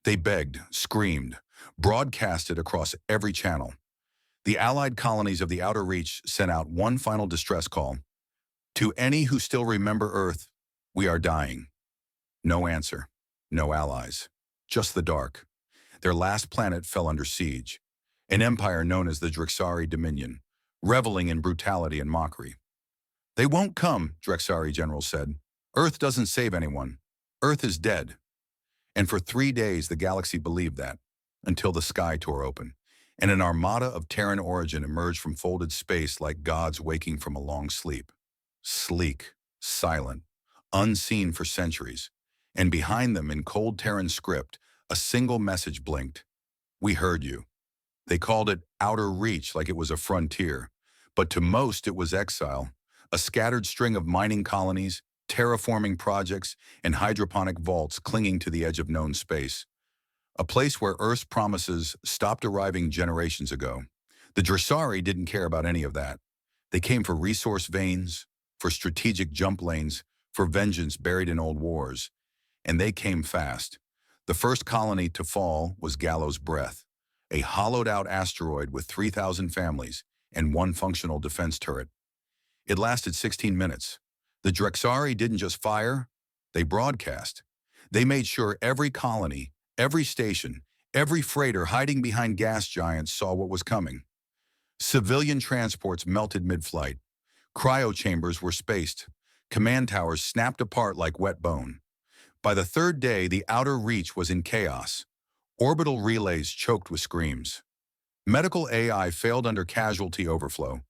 They begged, screamed, broadcasted across every channel. The Allied colonies of the Outer Reach sent out one final distress call. To any who still remember Earth, we are dying. No answer. No allies. Just the dark. Their last planet fell under siege. An empire known as the Drexari Dominion, reveling in brutality and mockery. They won't come, Drexari generals said. Earth doesn't save anyone. Earth is dead. And for 3 days the galaxy believed that, until the sky tore open, and an armada of Terran origin emerged from folded space like gods waking from a long sleep. Sleek, silent, unseen for centuries, and behind them in cold Terran script, a single message blinked. We heard you. They called it Outer Reach like it was a frontier, but to most it was exile, a scattered string of mining colonies, terraforming projects, and hydroponic vaults clinging to the edge of known space. A place where Earth's promises stopped arriving generations ago. The Dressari didn't care about any of that. They came for resource veins, for strategic jump lanes, for vengeance buried in old wars. And they came fast. The first colony to fall was Gallows Breath, a hollowed-out asteroid with 3,000 families and one functional defense turret. It lasted 16 minutes. The Drexari didn't just fire, they broadcast. They made sure every colony, every station, every freighter hiding behind gas giants saw what was coming. Civilian transports melted mid-flight. Cryo chambers were spaced. Command towers snapped apart like wet bone. By the third day, the Outer Reach was in chaos. Orbital relays choked with screams. Medical AI failed under casualty overflow.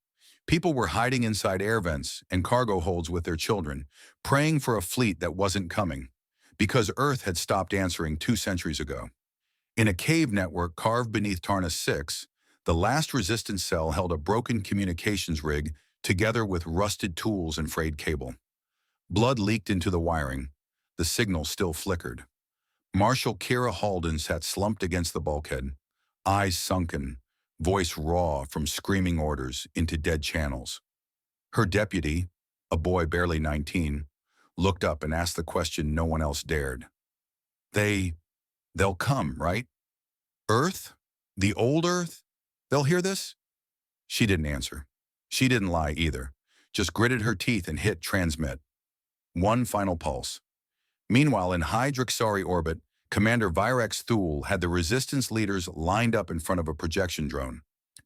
People were hiding inside air vents and cargo holds with their children, praying for a fleet that wasn't coming, because Earth had stopped answering 2 centuries ago. In a cave network carved beneath Tarna 6, the last resistance cell held a broken communications rig together with rusted tools and frayed cable. Blood leaked into the wiring. The signal still flickered. Marshal Kira Halden sat slumped against the bulkhead, eyes sunken, voice raw from screaming orders into dead channels. Her deputy, a boy barely 19, looked up and asked the question no one else dared. They'll come, right? Earth? The old Earth? They'll hear this? She didn't answer. She didn't lie either, just gritted her teeth and hit transmit. One final pulse. Meanwhile, in high Drexari orbit, Commander Virex Thule had the resistance leaders lined up in front of a projection drone.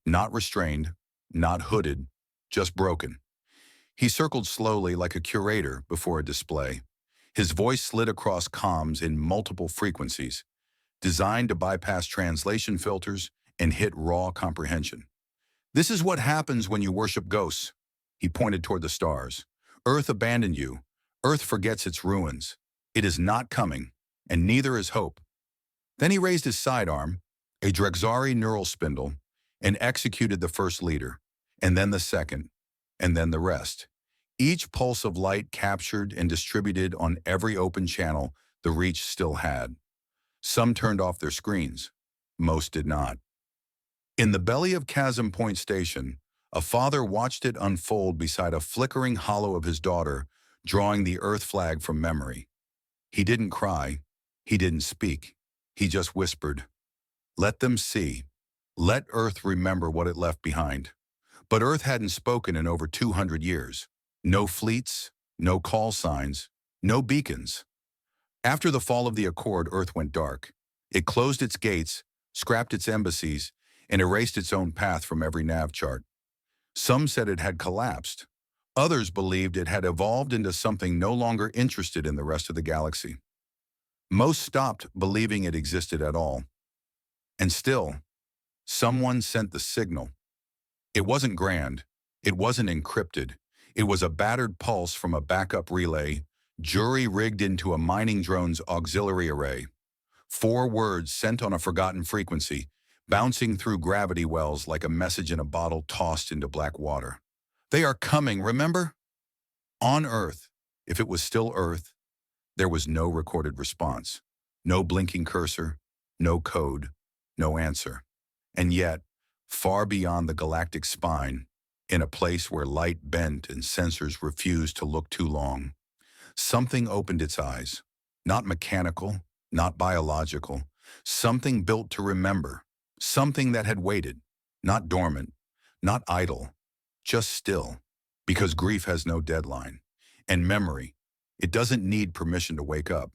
Not restrained, not hooded, just broken. He circled slowly like a curator before a display. His voice slid across comms in multiple frequencies, designed to bypass translation filters and hit raw comprehension. This is what happens when you worship ghosts. He pointed toward the stars. Earth abandoned you. Earth forgets its ruins. It is not coming, and neither is hope. Then he raised his sidearm, a Drexari neural spindle, and executed the first leader, and then the second, and then the rest. Each pulse of light captured and distributed on every open channel the Reach still had. Some turned off their screens. Most did not. In the belly of Chasm Point Station, a father watched it unfold beside a flickering hollow of his daughter, drawing the Earth flag from memory. He didn't cry. He didn't speak. He just whispered, "Let them see. Let Earth remember what it left behind." But Earth hadn't spoken in over 200 years. No fleets, no call signs, no beacons. After the fall of the Accord, Earth went dark. It closed its gates, scrapped its embassies, and erased its own path from every nav chart. Some said it had collapsed. Others believed it had evolved into something no longer interested in the rest of the galaxy. Most stopped believing it existed at all. And still, someone sent the signal. It wasn't grand. It wasn't encrypted. It was a battered pulse from a backup relay, jury-rigged into a mining drone's auxiliary array. 4 words sent on a forgotten frequency, bouncing through gravity wells like a message in a bottle tossed into black water. They are coming, remember? On Earth, if it was still Earth, there was no recorded response, no blinking cursor, no code, no answer. And yet, far beyond the galactic spine, in a place where light bent and sensors refused to look too long, something opened its eyes. Not mechanical, not biological, something built to remember, something that had waited, not dormant, not idle, just still, because grief has no deadline. And memory, it doesn't need permission to wake up.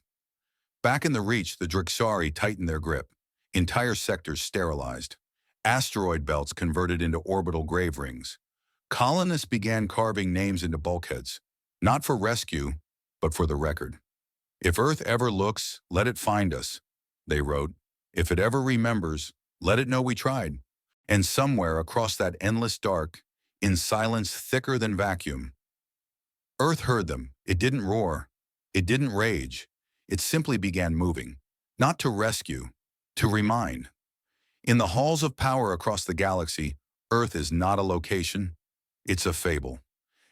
Back in the Reach, the Drixari tightened their grip, entire sectors sterilized, asteroid belts converted into orbital grave rings. Colonists began carving names into bulkheads, not for rescue, but for the record. If Earth ever looks, let it find us, they wrote. If it ever remembers, let it know we tried. And somewhere across that endless dark, in silence thicker than vacuum, Earth heard them. It didn't roar. It didn't rage. It simply began moving, not to rescue, to remind. In the halls of power across the galaxy, Earth is not a location. It's a fable,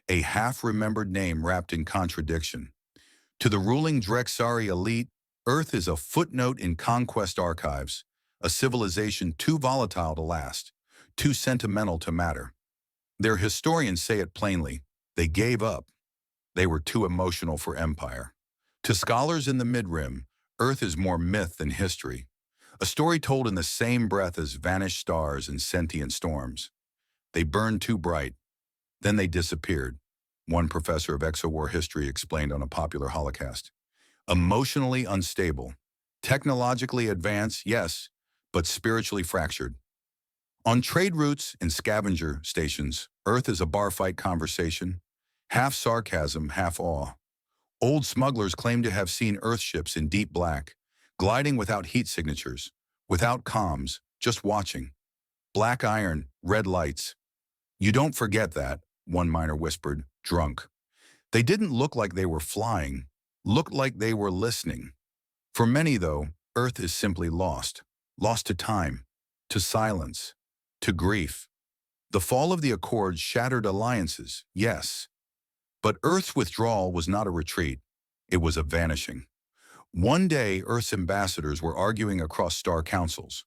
a half-remembered name wrapped in contradiction. To the ruling Drexari elite, Earth is a footnote in conquest archives, a civilization too volatile to last, too sentimental to matter. Their historians say it plainly. They gave up. They were too emotional for empire. To scholars in the mid-rim, Earth is more myth than history, a story told in the same breath as vanished stars and sentient storms. They burned too bright, then they disappeared, one professor of exowar history explained on a popular holocast. Emotionally unstable, technologically advanced, yes, but spiritually fractured. On trade routes and scavenger stations, Earth is a bar fight conversation, half sarcasm, half awe. Old smugglers claim to have seen Earthships in deep black, gliding without heat signatures, without comms, just watching. Black iron, red lights. You don't forget that, one miner whispered, drunk. They didn't look like they were flying, looked like they were listening. For many, though, Earth is simply lost. Lost to time, to silence, to grief. The fall of the Accords shattered alliances, yes. But Earth's withdrawal was not a retreat. It was a vanishing. One day, Earth's ambassadors were arguing across star councils.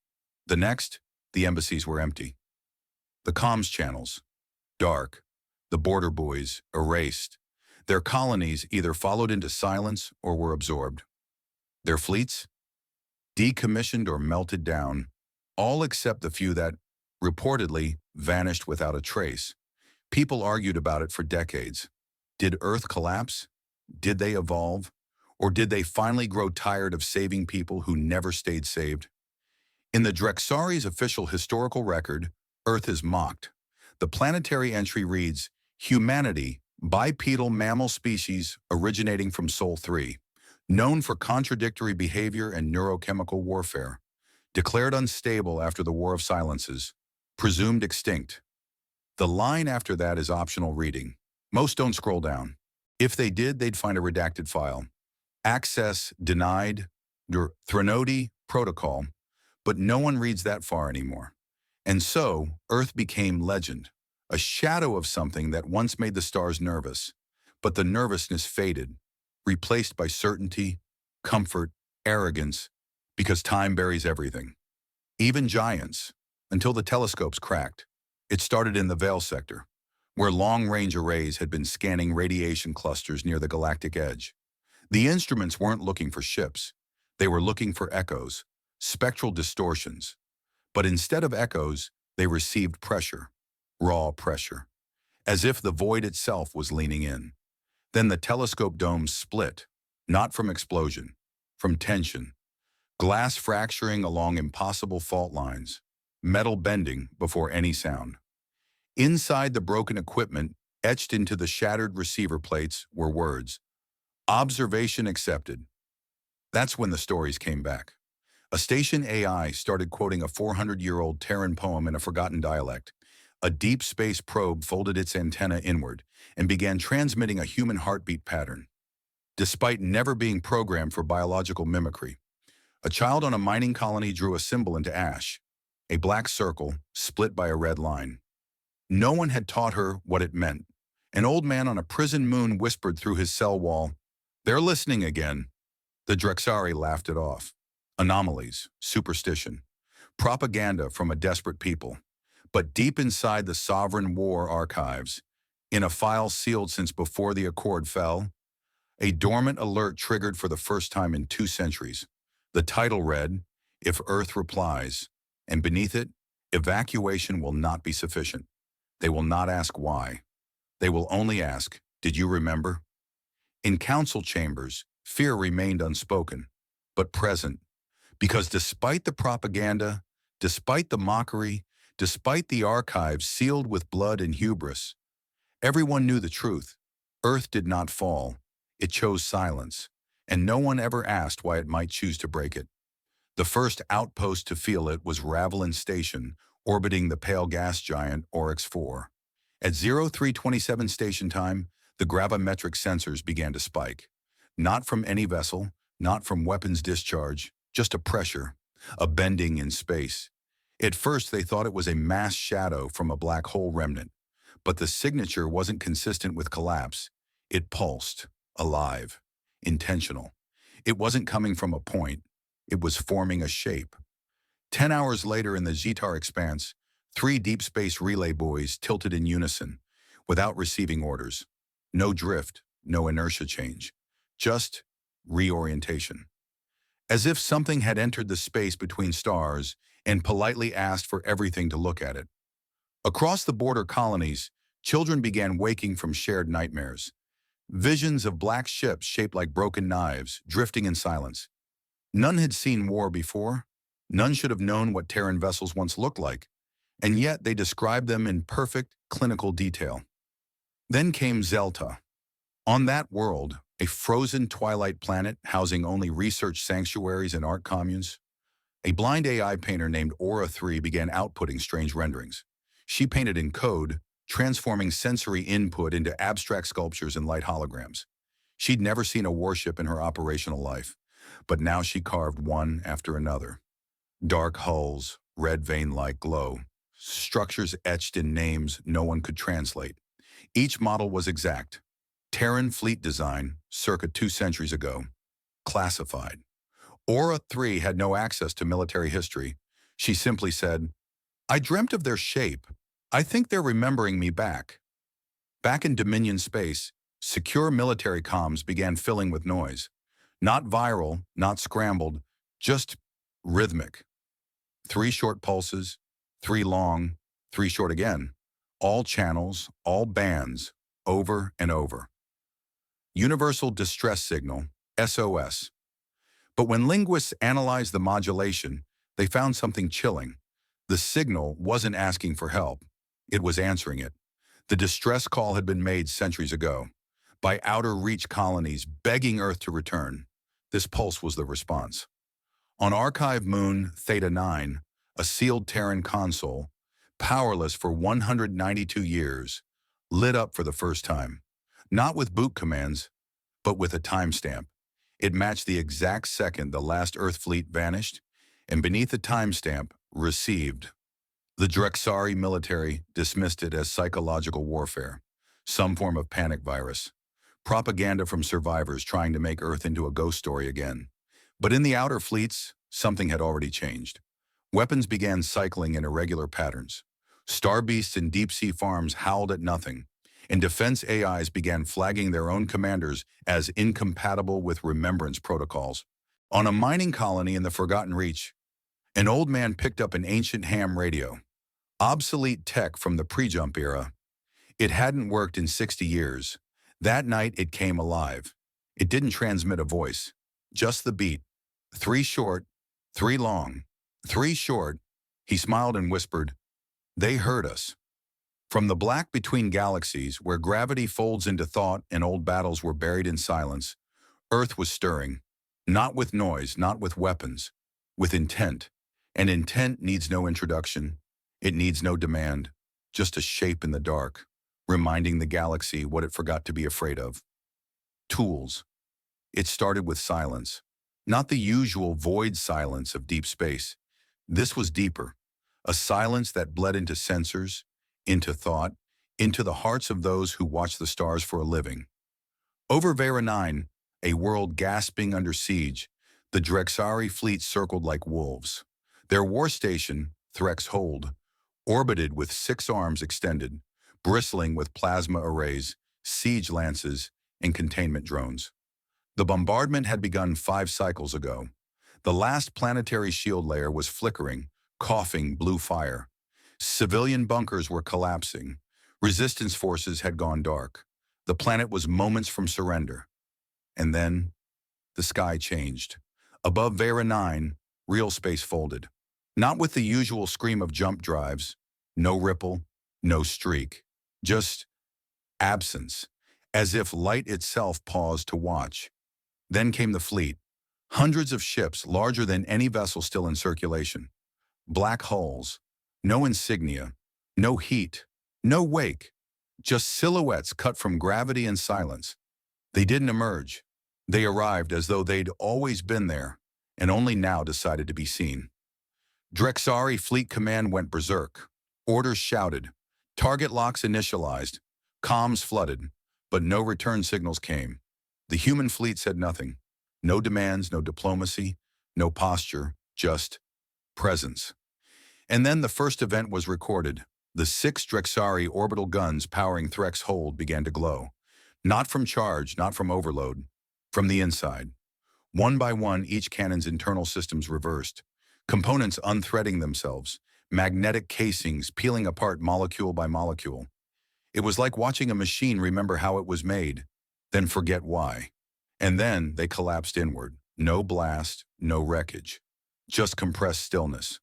The next, the embassies were empty. The comms channels, dark. The border buoys, erased. Their colonies either followed into silence or were absorbed. Their fleets, decommissioned or melted down, all except the few that, reportedly, vanished without a trace. People argued about it for decades. Did Earth collapse? Did they evolve? Or did they finally grow tired of saving people who never stayed saved? In the Drexari's official historical record, Earth is mocked. The planetary entry reads, Humanity, bipedal mammal species originating from Sol 3, known for contradictory behavior and neurochemical warfare, declared unstable after the War of Silences, presumed extinct. The line after that is optional reading. Most don't scroll down. If they did, they'd find a redacted file. Access denied, Threnody protocol, but no one reads that far anymore. And so, Earth became legend, a shadow of something that once made the stars nervous. But the nervousness faded, replaced by certainty, comfort, arrogance, because time buries everything. Even giants, until the telescopes cracked. It started in the Veil sector, where long-range arrays had been scanning radiation clusters near the galactic edge. The instruments weren't looking for ships. They were looking for echoes, spectral distortions. But instead of echoes, they received pressure, raw pressure, as if the void itself was leaning in. Then the telescope domes split, not from explosion, from tension. Glass fracturing along impossible fault lines, metal bending before any sound. Inside the broken equipment, etched into the shattered receiver plates, were words. Observation accepted. That's when the stories came back. A station AI started quoting a 400-year-old Terran poem in a forgotten dialect. A deep space probe folded its antenna inward and began transmitting a human heartbeat pattern. Despite never being programmed for biological mimicry, a child on a mining colony drew a symbol into ash, a black circle split by a red line. No one had taught her what it meant. An old man on a prison moon whispered through his cell wall, "They're listening again." The Drexari laughed it off. Anomalies, superstition, propaganda from a desperate people. But deep inside the Sovereign War archives, in a file sealed since before the Accord fell, a dormant alert triggered for the first time in 2 centuries. The title read, if Earth replies, and beneath it, evacuation will not be sufficient. They will not ask why. They will only ask, did you remember? In council chambers, fear remained unspoken, but present, because despite the propaganda, despite the mockery, despite the archives sealed with blood and hubris, everyone knew the truth. Earth did not fall. It chose silence, and no one ever asked why it might choose to break it. The first outpost to feel it was Ravelin Station, orbiting the pale gas giant Oryx 4. At 0327 station time, the gravimetric sensors began to spike. Not from any vessel, not from weapons discharge, just a pressure, a bending in space. At first they thought it was a mass shadow from a black hole remnant, but the signature wasn't consistent with collapse. It pulsed, alive, intentional. It wasn't coming from a point. It was forming a shape. 10 hours later in the Zetar expanse, 3 deep space relay buoys tilted in unison, without receiving orders. No drift, no inertia change. Just reorientation. As if something had entered the space between stars and politely asked for everything to look at it. Across the border colonies, children began waking from shared nightmares. Visions of black ships shaped like broken knives, drifting in silence. None had seen war before. None should have known what Terran vessels once looked like, and yet they described them in perfect, clinical detail. Then came Zelta. On that world, a frozen twilight planet housing only research sanctuaries and art communes, a blind AI painter named Aura 3 began outputting strange renderings. She painted in code, transforming sensory input into abstract sculptures and light holograms. She'd never seen a warship in her operational life, but now she carved one after another. Dark hulls, red vein-like glow, structures etched in names no one could translate. Each model was exact. Terran fleet design, circa 2 centuries ago. Classified. Aura 3 had no access to military history. She simply said, I dreamt of their shape. I think they're remembering me back. Back in Dominion space, secure military comms began filling with noise. Not viral, not scrambled, just rhythmic. 3 short pulses, 3 long, 3 short again. All channels, all bands, over and over. Universal Distress Signal, SOS. But when linguists analyzed the modulation, they found something chilling. The signal wasn't asking for help. It was answering it. The distress call had been made centuries ago, by outer reach colonies begging Earth to return. This pulse was the response. On Archive Moon Theta 9, a sealed Terran console, powerless for 192 years, lit up for the first time. Not with boot commands, but with a timestamp. It matched the exact second the last Earth fleet vanished, and beneath the timestamp, received. The Drexari military dismissed it as psychological warfare, some form of panic virus, propaganda from survivors trying to make Earth into a ghost story again. But in the outer fleets, something had already changed. Weapons began cycling in irregular patterns. Star beasts and deep-sea farms howled at nothing, and defense AIs began flagging their own commanders as incompatible with remembrance protocols. On a mining colony in the Forgotten Reach, an old man picked up an ancient ham radio, obsolete tech from the pre-jump era. It hadn't worked in 60 years. That night it came alive. It didn't transmit a voice, just the beat. 3 short, 3 long, 3 short. He smiled and whispered, they heard us. From the black between galaxies, where gravity folds into thought and old battles were buried in silence, Earth was stirring, not with noise, not with weapons, with intent. And intent needs no introduction. It needs no demand, just a shape in the dark, reminding the galaxy what it forgot to be afraid of. Tools. It started with silence, not the usual void silence of deep space. This was deeper, a silence that bled into sensors, into thought, into the hearts of those who watch the stars for a living. Over Vera 9, a world gasping under siege, the Drexari fleet circled like wolves. Their war station, Threx Hold, orbited with 6 arms extended, bristling with plasma arrays, siege lances, and containment drones. The bombardment had begun 5 cycles ago. The last planetary shield layer was flickering, coughing blue fire. Civilian bunkers were collapsing. Resistance forces had gone dark. The planet was moments from surrender. And then, the sky changed. Above Vera 9, real space folded. Not with the usual scream of jump drives. No ripple, no streak. Just absence, as if light itself paused to watch. Then came the fleet. Hundreds of ships, larger than any vessel still in circulation. Black hulls. No insignia. No heat. No wake. Just silhouettes cut from gravity and silence. They didn't emerge. They arrived as though they'd always been there, and only now decided to be seen. Drexari Fleet Command went berserk. Orders shouted. Target locks initialized. Comms flooded, but no return signals came. The human fleet said nothing. No demands, no diplomacy, no posture, just presence. And then the first event was recorded. The 6 Drexari orbital guns powering Threx hold began to glow. Not from charge, not from overload. From the inside. One by one, each cannon's internal systems reversed. Components unthreading themselves. Magnetic casings peeling apart molecule by molecule. It was like watching a machine remember how it was made, then forget why. And then they collapsed inward. No blast, no wreckage. Just compressed stillness.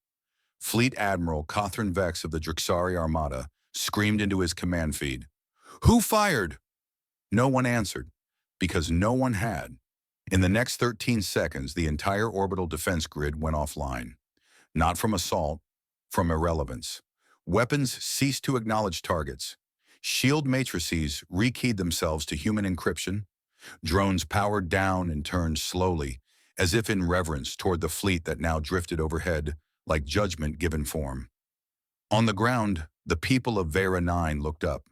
Fleet Admiral Cothran Vex of the Drexari Armada screamed into his command feed. "Who fired?" No one answered, because no one had. In the next 13 seconds, the entire orbital defense grid went offline. Not from assault, from irrelevance. Weapons ceased to acknowledge targets. Shield matrices rekeyed themselves to human encryption. Drones powered down and turned slowly, as if in reverence toward the fleet that now drifted overhead, like judgment given form. On the ground, the people of Vera 9 looked up.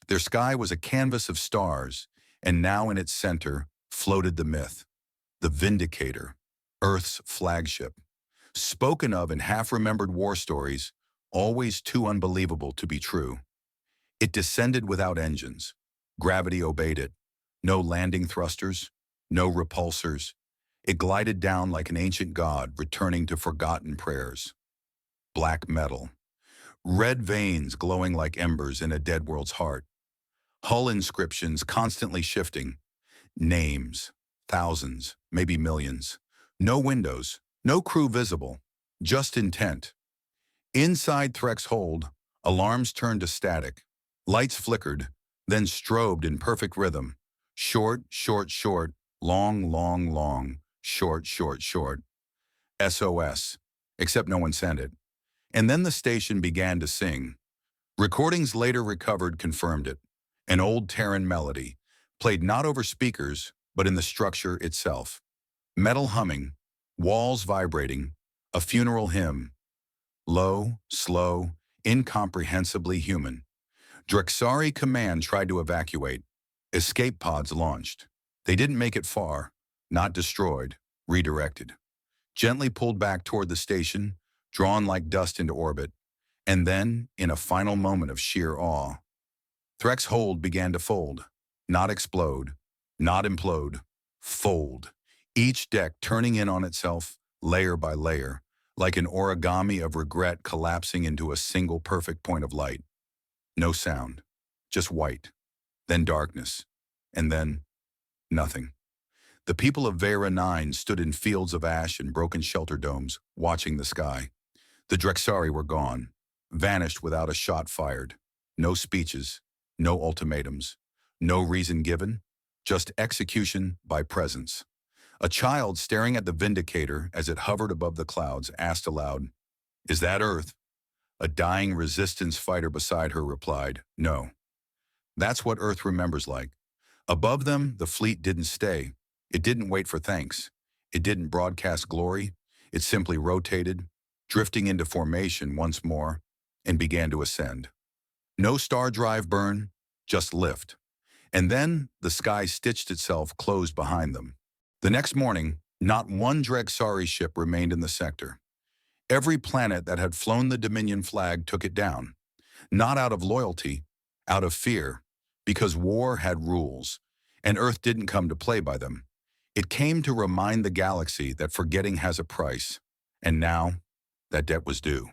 Their sky was a canvas of stars, and now in its center floated the myth, the Vindicator, Earth's flagship. Spoken of in half-remembered war stories, always too unbelievable to be true. It descended without engines. Gravity obeyed it. No landing thrusters, no repulsors. It glided down like an ancient god returning to forgotten prayers. Black metal. Red veins glowing like embers in a dead world's heart. Hull inscriptions constantly shifting. Names. Thousands, maybe millions. No windows, no crew visible. Just intent. Inside Threx hold, alarms turned to static. Lights flickered, then strobed in perfect rhythm. Short, short, short, long, long, long, short, short, short. SOS, except no one sent it. And then the station began to sing. Recordings later recovered confirmed it. An old Terran melody, played not over speakers, but in the structure itself. Metal humming, walls vibrating, a funeral hymn. Low, slow, incomprehensibly human. Drexari Command tried to evacuate. Escape pods launched. They didn't make it far, not destroyed, redirected. Gently pulled back toward the station, drawn like dust into orbit, and then, in a final moment of sheer awe, Threx hold began to fold, not explode, not implode, fold. Each deck turning in on itself, layer by layer, like an origami of regret collapsing into a single perfect point of light. No sound, just white, then darkness, and then nothing. The people of Vera 9 stood in fields of ash and broken shelter domes, watching the sky. The Drexari were gone, vanished without a shot fired. No speeches, no ultimatums, no reason given, just execution by presence. A child staring at the Vindicator as it hovered above the clouds asked aloud, "Is that Earth?" A dying resistance fighter beside her replied, "No." That's what Earth remembers like. Above them, the fleet didn't stay. It didn't wait for thanks. It didn't broadcast glory. It simply rotated, drifting into formation once more, and began to ascend. No star drive burn, just lift. And then the sky stitched itself closed behind them. The next morning, not one Drexari ship remained in the sector. Every planet that had flown the Dominion flag took it down. Not out of loyalty, out of fear, because war had rules, and Earth didn't come to play by them. It came to remind the galaxy that forgetting has a price, and now that debt was due.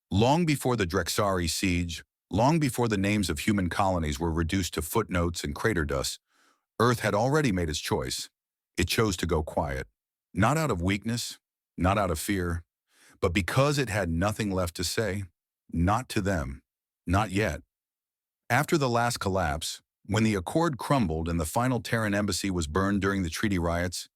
Long before the Drexari siege, long before the names of human colonies were reduced to footnotes and crater dust, Earth had already made its choice. It chose to go quiet, not out of weakness, not out of fear, but because it had nothing left to say, not to them, not yet. After the last collapse, when the Accord crumbled and the final Terran embassy was burned during the treaty riots,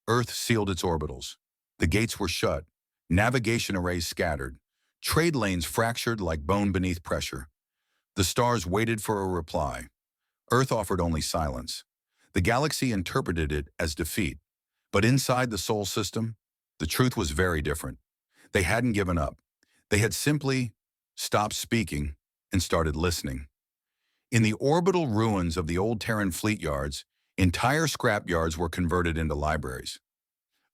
Earth sealed its orbitals. The gates were shut, navigation arrays scattered, trade lanes fractured like bone beneath pressure. The stars waited for a reply. Earth offered only silence. The galaxy interpreted it as defeat. But inside the Sol system, the truth was very different. They hadn't given up. They had simply stopped speaking and started listening. In the orbital ruins of the old Terran fleet yards, entire scrap yards were converted into libraries.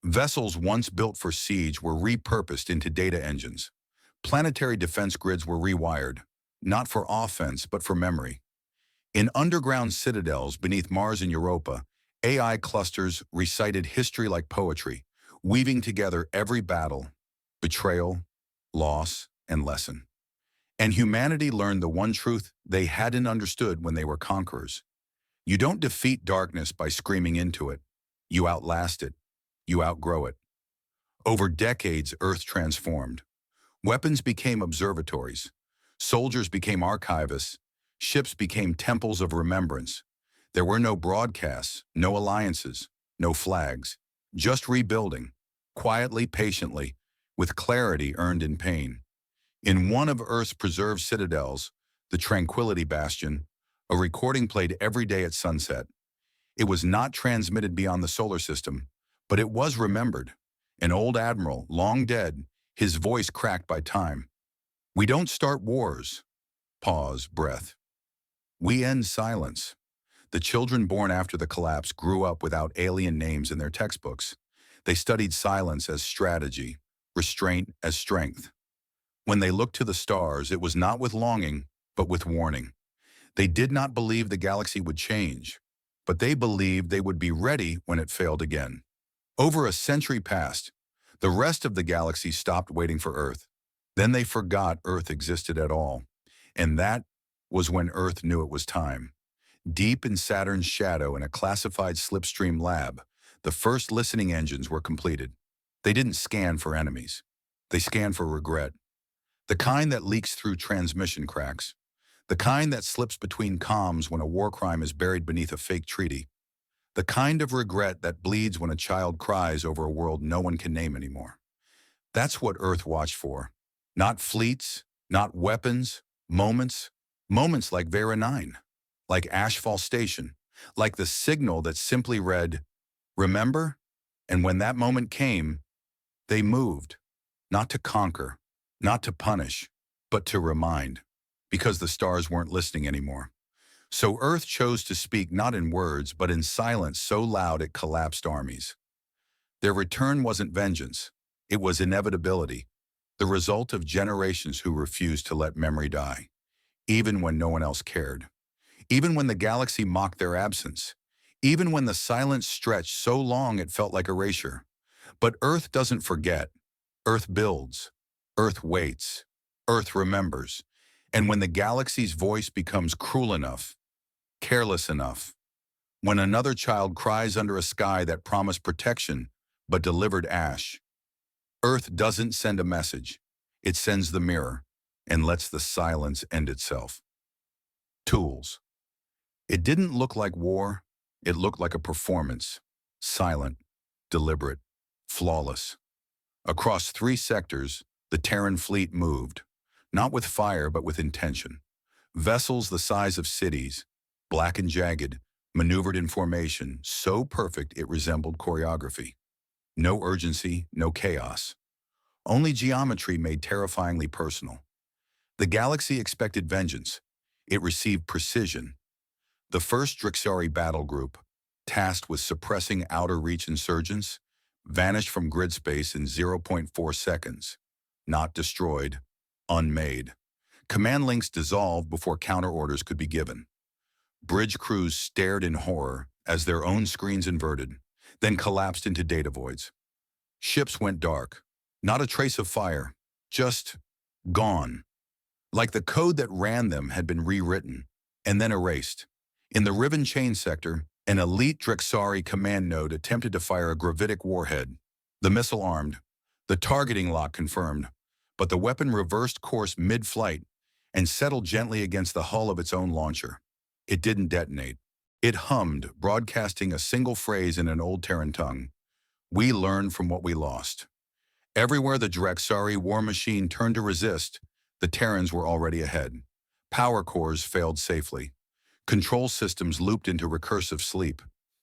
Vessels once built for siege were repurposed into data engines. Planetary defense grids were rewired, not for offense but for memory. In underground citadels beneath Mars and Europa, AI clusters recited history like poetry, weaving together every battle, betrayal, loss, and lesson. And humanity learned the one truth they hadn't understood when they were conquerors. You don't defeat darkness by screaming into it. You outlast it. You outgrow it. Over decades, Earth transformed. Weapons became observatories. Soldiers became archivists. Ships became temples of remembrance. There were no broadcasts, no alliances, no flags. Just rebuilding, quietly, patiently, with clarity earned in pain. In one of Earth's preserved citadels, the Tranquility Bastion, a recording played every day at sunset. It was not transmitted beyond the solar system, but it was remembered. An old admiral, long dead, his voice cracked by time. We don't start wars. Pause, breath. We end silence. The children born after the collapse grew up without alien names in their textbooks. They studied silence as strategy, restraint as strength. When they looked to the stars, it was not with longing, but with warning. They did not believe the galaxy would change, but they believed they would be ready when it failed again. Over a century passed. The rest of the galaxy stopped waiting for Earth. Then they forgot Earth existed at all. And that was when Earth knew it was time. Deep in Saturn's shadow in a classified slipstream lab, the first listening engines were completed. They didn't scan for enemies. They scanned for regret. The kind that leaks through transmission cracks. The kind that slips between comms when a war crime is buried beneath a fake treaty. The kind of regret that bleeds when a child cries over a world no one can name anymore. That's what Earth watched for. Not fleets, not weapons, moments. Moments like Vera 9, like Ashfall Station, like the signal that simply read, "Remember?" And when that moment came, they moved, not to conquer, not to punish, but to remind, because the stars weren't listening anymore. So Earth chose to speak not in words, but in silence so loud it collapsed armies. Their return wasn't vengeance. It was inevitability, the result of generations who refused to let memory die, even when no one else cared, even when the galaxy mocked their absence, even when the silence stretched so long it felt like erasure. But Earth doesn't forget. Earth builds. Earth waits. Earth remembers. And when the galaxy's voice becomes cruel enough, careless enough, when another child cries under a sky that promised protection but delivered ash, Earth doesn't send a message. It sends the mirror and lets the silence end itself. Tools. It didn't look like war. It looked like a performance. Silent, deliberate, flawless. Across 3 sectors, the Terran fleet moved, not with fire but with intention. Vessels the size of cities, black and jagged, maneuvered in formation so perfect it resembled choreography. No urgency, no chaos. Only geometry made terrifyingly personal. The galaxy expected vengeance. It received precision. The first Drixari battle group, tasked with suppressing outer reach insurgents, vanished from grid space in 0.4 seconds. Not destroyed, unmade. Command links dissolved before counter orders could be given. Bridge crews stared in horror as their own screens inverted. then collapsed into data voids. Ships went dark. Not a trace of fire, just gone. Like the code that ran them had been rewritten and then erased. In the Riven Chain sector, an elite Drexari command node attempted to fire a gravitic warhead. The missile armed, the targeting lock confirmed, but the weapon reversed course mid-flight and settled gently against the hull of its own launcher. It didn't detonate. It hummed, broadcasting a single phrase in an old Terran tongue. We learned from what we lost. Everywhere the Drexari war machine turned to resist, the Terrans were already ahead. Power cores failed safely. Control systems looped into recursive sleep.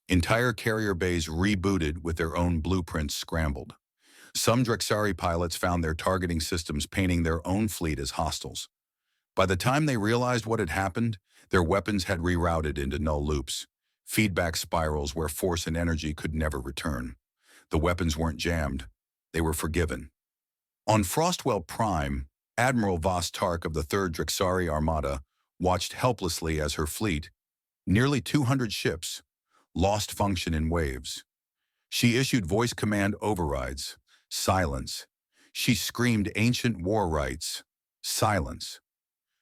Entire carrier bays rebooted with their own blueprints scrambled. Some Drexari pilots found their targeting systems painting their own fleet as hostiles. By the time they realized what had happened, their weapons had rerouted into null loops, feedback spirals where force and energy could never return. The weapons weren't jammed. They were forgiven. On Frostwell Prime, Admiral Voss Tark of the 3rd Drexari Armada watched helplessly as her fleet, nearly 200 ships, lost function in waves. She issued voice command overrides. Silence. She screamed ancient war rights. Silence.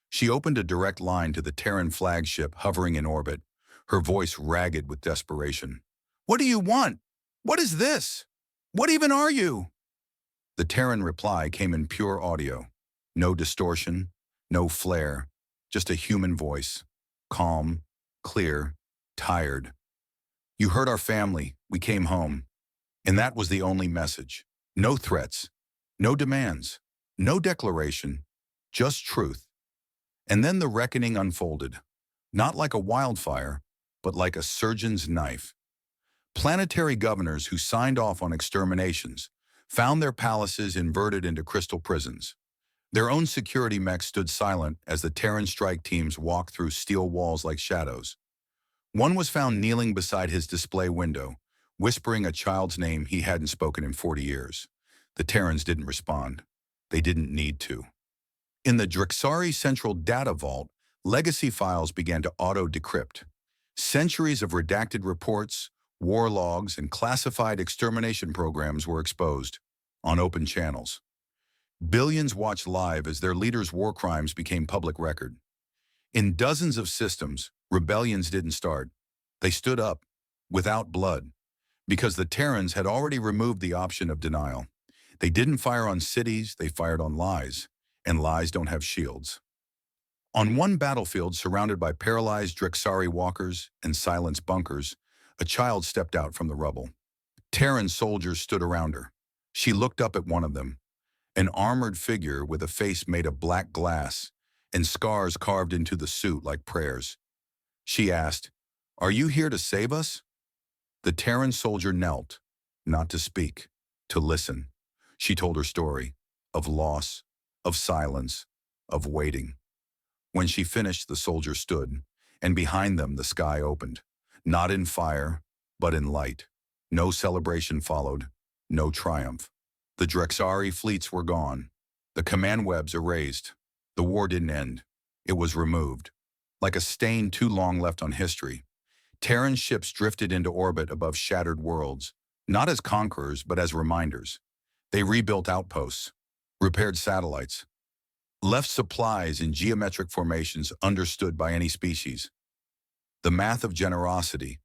She opened a direct line to the Terran flagship hovering in orbit, her voice ragged with desperation. "What do you want? What is this? What even are you?" The Terran reply came in pure audio. No distortion, no flare, just a human voice. Calm, clear, tired. "You hurt our family. We came home." And that was the only message. No threats, no demands, no declaration, just truth. And then the reckoning unfolded, not like a wildfire, but like a surgeon's knife. Planetary governors who signed off on exterminations found their palaces inverted into crystal prisons. Their own security mechs stood silent as the Terran strike teams walked through steel walls like shadows. One was found kneeling beside his display window, whispering a child's name he hadn't spoken in 40 years. The Terrans didn't respond. They didn't need to. In the Drexari Central Data Vault, legacy files began to auto-decrypt. Centuries of redacted reports, war logs, and classified extermination programs were exposed on open channels. Billions watched live as their leaders' war crimes became public record. In dozens of systems, rebellions didn't start. They stood up, without blood, because the Terrans had already removed the option of denial. They didn't fire on cities, they fired on lies, and lies don't have shields. On one battlefield surrounded by paralyzed Drexari walkers and silenced bunkers, a child stepped out from the rubble. Terran soldiers stood around her. She looked up at one of them, an armored figure with a face made of black glass and scars carved into the suit like prayers. She asked, "Are you here to save us?" The Terran soldier knelt, not to speak, to listen. She told her story, of loss, of silence, of waiting. When she finished, the soldier stood, and behind them the sky opened, not in fire, but in light. No celebration followed, no triumph. The Drexari fleets were gone, the command webs erased. The war didn't end. It was removed. Like a stain too long left on history, Terran ships drifted into orbit above shattered worlds, not as conquerors, but as reminders. They rebuilt outposts, repaired satellites, left supplies in geometric formations understood by any species. The math of generosity.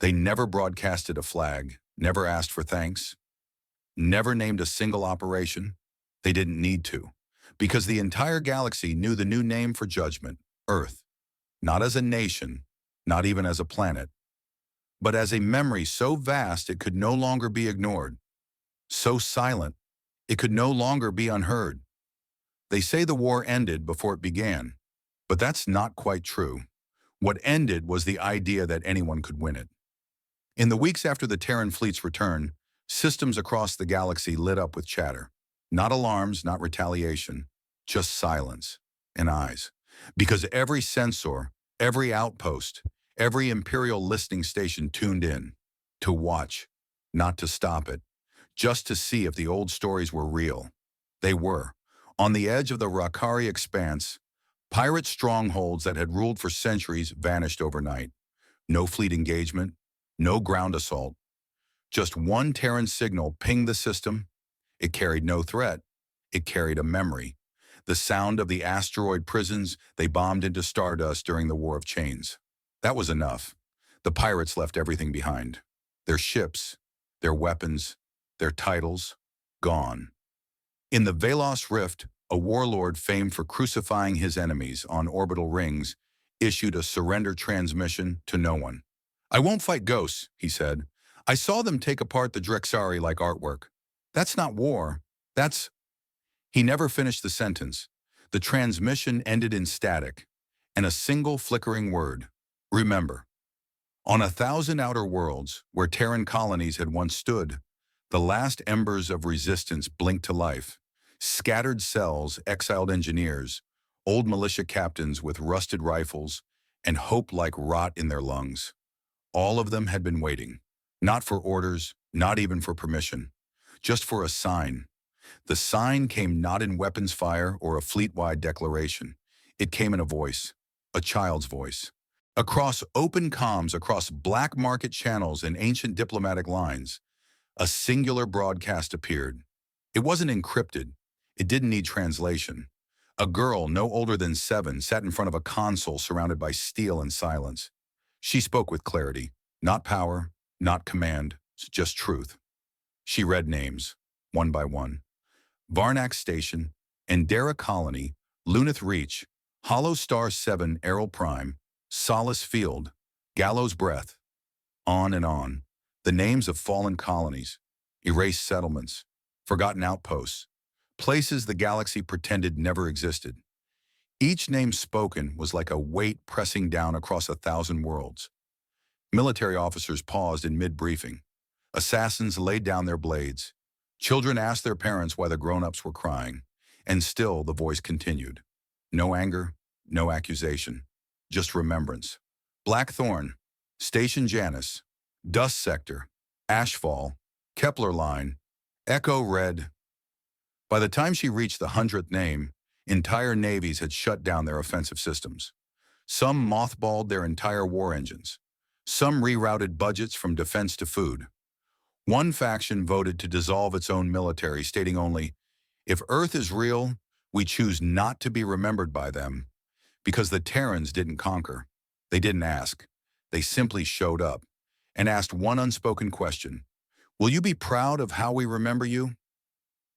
They never broadcasted a flag, never asked for thanks, never named a single operation. They didn't need to, because the entire galaxy knew the new name for judgment, Earth, not as a nation, not even as a planet, but as a memory so vast it could no longer be ignored, so silent it could no longer be unheard. They say the war ended before it began, but that's not quite true. What ended was the idea that anyone could win it. In the weeks after the Terran fleet's return, systems across the galaxy lit up with chatter. Not alarms, not retaliation, just silence and eyes. Because every sensor, every outpost, every Imperial listening station tuned in to watch, not to stop it, just to see if the old stories were real. They were. On the edge of the Rakari expanse, pirate strongholds that had ruled for centuries vanished overnight. No fleet engagement, no ground assault, Just one Terran signal pinged the system. It carried no threat. It carried a memory. The sound of the asteroid prisons they bombed into stardust during the War of Chains. That was enough. The pirates left everything behind. Their ships, their weapons, their titles, gone. In the Velos Rift, a warlord famed for crucifying his enemies on orbital rings issued a surrender transmission to no one. "I won't fight ghosts," he said. "I saw them take apart the Drexari like artwork. That's not war. That's—" He never finished the sentence. The transmission ended in static, and a single flickering word: remember. On 1,000 outer worlds, where Terran colonies had once stood, the last embers of resistance blinked to life. Scattered cells, exiled engineers, old militia captains with rusted rifles, and hope like rot in their lungs. All of them had been waiting, not for orders, not even for permission, just for a sign. The sign came not in weapons fire or a fleet-wide declaration. It came in a voice, a child's voice. Across open comms, across black market channels and ancient diplomatic lines, a singular broadcast appeared. It wasn't encrypted. It didn't need translation. A girl no older than 7 sat in front of a console surrounded by steel and silence. She spoke with clarity, not power, not command, just truth. She read names, one by one. Varnax Station, Endera Colony, Lunith Reach, Hollow Star 7 Errol Prime, Solace Field, Gallows Breath, on and on. The names of fallen colonies, erased settlements, forgotten outposts, places the galaxy pretended never existed. Each name spoken was like a weight pressing down across 1,000 worlds. Military officers paused in mid-briefing. Assassins laid down their blades. Children asked their parents why the grown-ups were crying. And still the voice continued. No anger, no accusation, just remembrance. Blackthorn, Station Janus, Dust Sector, Ashfall, Kepler Line, Echo Red. By the time she reached the 100th name, entire navies had shut down their offensive systems. Some mothballed their entire war engines. Some rerouted budgets from defense to food. One faction voted to dissolve its own military, stating only, "If Earth is real, we choose not to be remembered by them," because the Terrans didn't conquer. They didn't ask. They simply showed up and asked one unspoken question: will you be proud of how we remember you?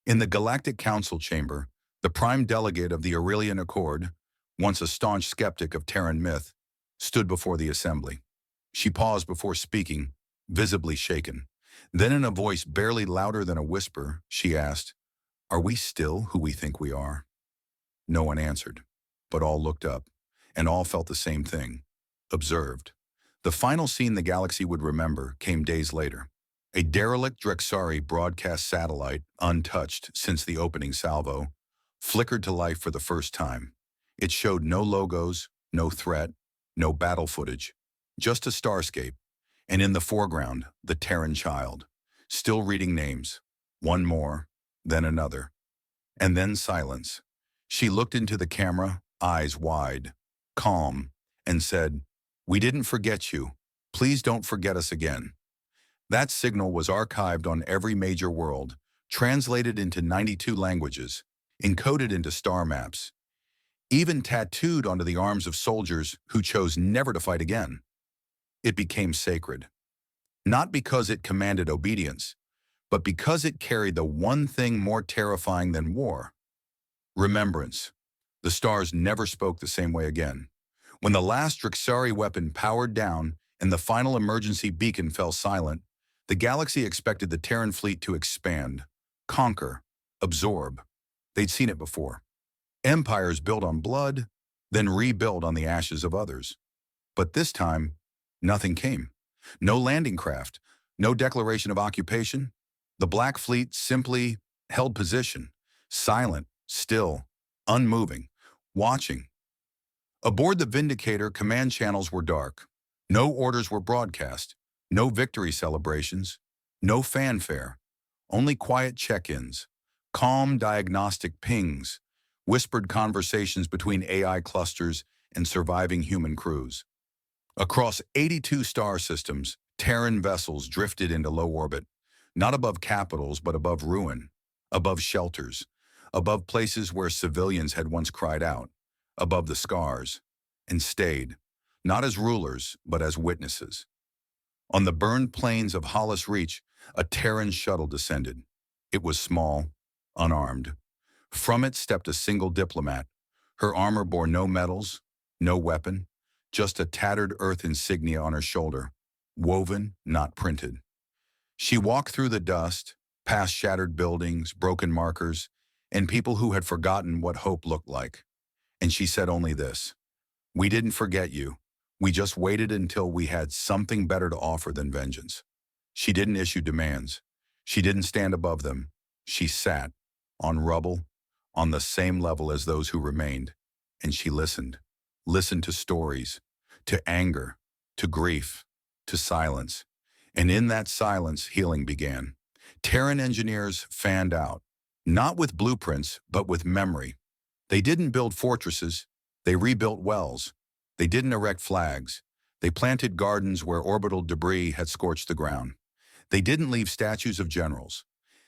In the Galactic Council chamber, the prime delegate of the Aurelian Accord, once a staunch skeptic of Terran myth, stood before the assembly. She paused before speaking, visibly shaken. Then in a voice barely louder than a whisper, she asked, "Are we still who we think we are?" No one answered, but all looked up, and all felt the same thing: observed. The final scene the galaxy would remember came days later. A derelict Drexari broadcast satellite, untouched since the opening salvo, flickered to life for the first time. It showed no logos, no threat, no battle footage, just a starscape, and in the foreground, the Terran child, still reading names, one more, then another, and then silence. She looked into the camera, eyes wide, calm, and said, "We didn't forget you. Please don't forget us again." That signal was archived on every major world, translated into 92 languages, encoded into star maps, even tattooed onto the arms of soldiers who chose never to fight again. It became sacred, not because it commanded obedience, but because it carried the one thing more terrifying than war: remembrance. The stars never spoke the same way again. When the last Drexari weapon powered down and the final emergency beacon fell silent, the galaxy expected the Terran fleet to expand, conquer, absorb. They'd seen it before. Empires built on blood, then rebuilt on the ashes of others. But this time, nothing came. No landing craft, no declaration of occupation. The Black Fleet simply held position, silent, still, unmoving, watching. Aboard the Vindicator, command channels were dark. No orders were broadcast, no victory celebrations, no fanfare, only quiet check-ins, calm diagnostic pings, whispered conversations between AI clusters and surviving human crews. Across 82 star systems, Terran vessels drifted into low orbit, not above capitals but above ruin, above shelters, above places where civilians had once cried out, above the scars, and stayed, not as rulers but as witnesses. On the burned plains of Hollis Reach, a Terran shuttle descended. It was small, unarmed. From it stepped a single diplomat. Her armor bore no medals, no weapon, just a tattered Earth insignia on her shoulder, woven, not printed. She walked through the dust, past shattered buildings, broken markers, and people who had forgotten what hope looked like. And she said only this: "We didn't forget you. We just waited until we had something better to offer than vengeance." She didn't issue demands. She didn't stand above them. She sat, on rubble, on the same level as those who remained. And she listened. Listened to stories, to anger, to grief, to silence. And in that silence, healing began. Terran engineers fanned out, not with blueprints, but with memory. They didn't build fortresses. They rebuilt wells. They didn't erect flags. They planted gardens where orbital debris had scorched the ground. They didn't leave statues of generals.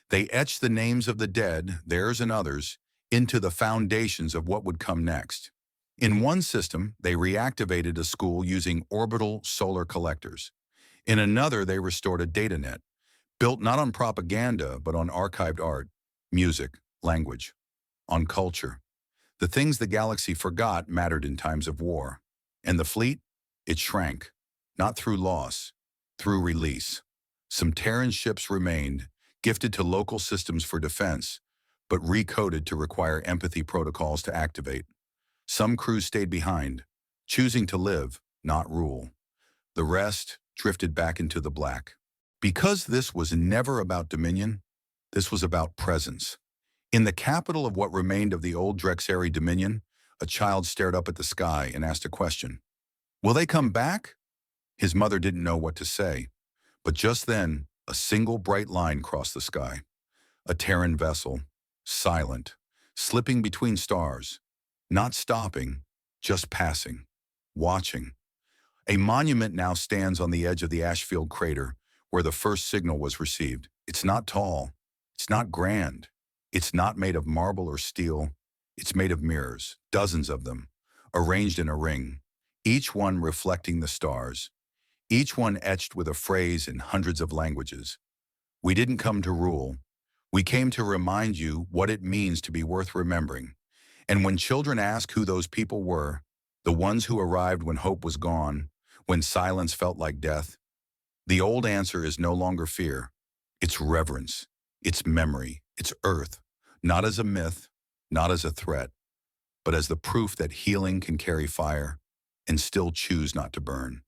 They etched the names of the dead, theirs and others, into the foundations of what would come next. In one system, they reactivated a school using orbital solar collectors. In another, they restored a data net, built not on propaganda, but on archived art, music, language, on culture. The things the galaxy forgot mattered in times of war. And the fleet? It shrank, not through loss, through release. Some Terran ships remained, gifted to local systems for defense, but recoded to require empathy protocols to activate. Some crews stayed behind, choosing to live, not rule. The rest drifted back into the black. Because this was never about dominion, this was about presence. In the capital of what remained of the old Drexari dominion, a child stared up at the sky and asked a question. "Will they come back?" His mother didn't know what to say, but just then, a single bright line crossed the sky. A Terran vessel, silent, slipping between stars, not stopping, just passing, watching. A monument now stands on the edge of the Ashfield crater, where the first signal was received. It's not tall. It's not grand. It's not made of marble or steel. It's made of mirrors, dozens of them, arranged in a ring, each one reflecting the stars, each one etched with a phrase in hundreds of languages. "We didn't come to rule. We came to remind you what it means to be worth remembering." And when children ask who those people were, the ones who arrived when hope was gone, when silence felt like death, the old answer is no longer fear. It's reverence. It's memory. It's earth. Not as a myth, not as a threat, but as the proof that healing can carry fire and still choose not to burn.